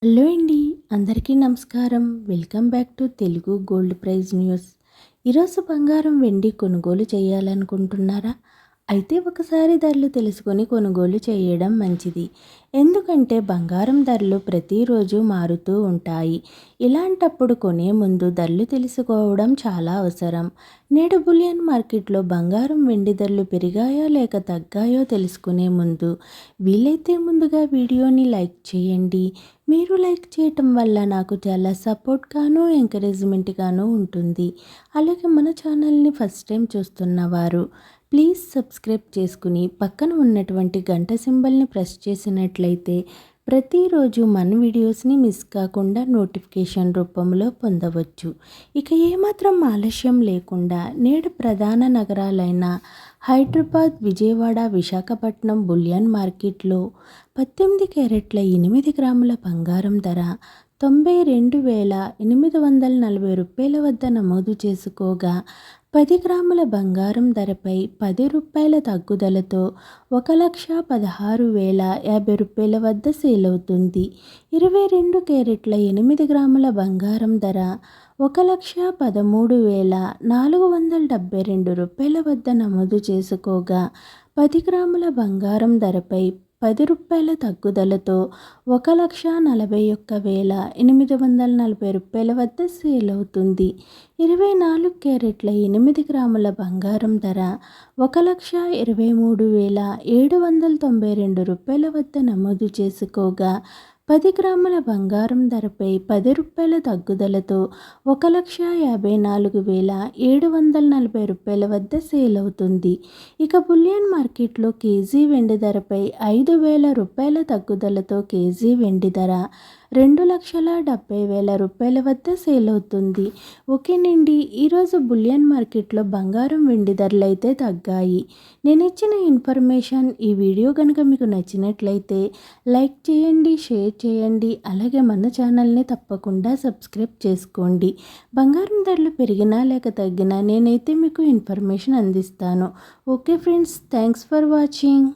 Hello అండి, అందరికీ నమస్కారం. Welcome back to Telugu gold price news. ఈరోజు బంగారం వెండి కొనుగోలు చేయాలనుకుంటున్నారా? అయితే ఒకసారి ధరలు తెలుసుకొని కొనుగోలు చేయడం మంచిది. ఎందుకంటే బంగారం ధరలు ప్రతిరోజు మారుతూ ఉంటాయి. ఇలాంటప్పుడు కొనే ముందు ధరలు తెలుసుకోవడం చాలా అవసరం. నేడు బులియన్ మార్కెట్లో బంగారం వెండి ధరలు పెరిగాయో లేక తగ్గాయో తెలుసుకునే ముందు వీలైతే ముందుగా వీడియోని లైక్ చేయండి. మీరు లైక్ చేయటం వల్ల నాకు చాలా సపోర్ట్గాను ఎంకరేజ్మెంట్గాను ఉంటుంది. అలాగే మన ఛానల్ని ఫస్ట్ టైం చూస్తున్నవారు ప్లీజ్ సబ్స్క్రైబ్ చేసుకుని పక్కన ఉన్నటువంటి గంట సింబల్ని ప్రెస్ చేసినట్లయితే ప్రతిరోజు మన వీడియోస్ని మిస్ కాకుండా నోటిఫికేషన్ రూపంలో పొందవచ్చు. ఇక ఏమాత్రం ఆలస్యం లేకుండా నేడు ప్రధాన నగరాలైన హైదరాబాద్, విజయవాడ, విశాఖపట్నం బులియన్ మార్కెట్లో 18 క్యారెట్ల 8 గ్రాముల బంగారం ధర 92,840 రూపాయల వద్ద నమోదు చేసుకోగా 10 గ్రాముల బంగారం ధరపై 10 రూపాయల తగ్గుదలతో 1,16,050 రూపాయల వద్ద సేల్ అవుతుంది. 22 క్యారెట్ల 8 గ్రాముల బంగారం ధర 1,13,472 రూపాయల వద్ద నమోదు చేసుకోగా 10 గ్రాముల బంగారం ధరపై 10 రూపాయల తగ్గుదలతో 1,41,840 రూపాయల వద్ద సేల్ అవుతుంది. 24 క్యారెట్ల 8 గ్రాముల బంగారం ధర 1,23,792 రూపాయల వద్ద నమోదు చేసుకోగా 10 గ్రాముల బంగారం ధరపై 10 రూపాయల తగ్గుదలతో 1,54,740 రూపాయల వద్ద సేల్ అవుతుంది. ఇక బులియన్ మార్కెట్లో కేజీ వెండి ధరపై 5,000 రూపాయల తగ్గుదలతో కేజీ వెండి ధర 2,70,000 రూపాయల వద్ద సేల్ అవుతుంది. ఓకేనండి, ఈరోజు బులియన్ మార్కెట్లో బంగారం వెండి ధరలు అయితే తగ్గాయి. నేను ఇచ్చిన ఇన్ఫర్మేషన్ ఈ వీడియో కనుక మీకు నచ్చినట్లయితే లైక్ చేయండి, షేర్ చేయండి. అలాగే మన ఛానల్ని తప్పకుండా సబ్స్క్రైబ్ చేసుకోండి. బంగారం ధరలు పెరిగినా లేక తగ్గినా నేనైతే మీకు ఇన్ఫర్మేషన్ అందిస్తాను. Okay friends, thanks for watching.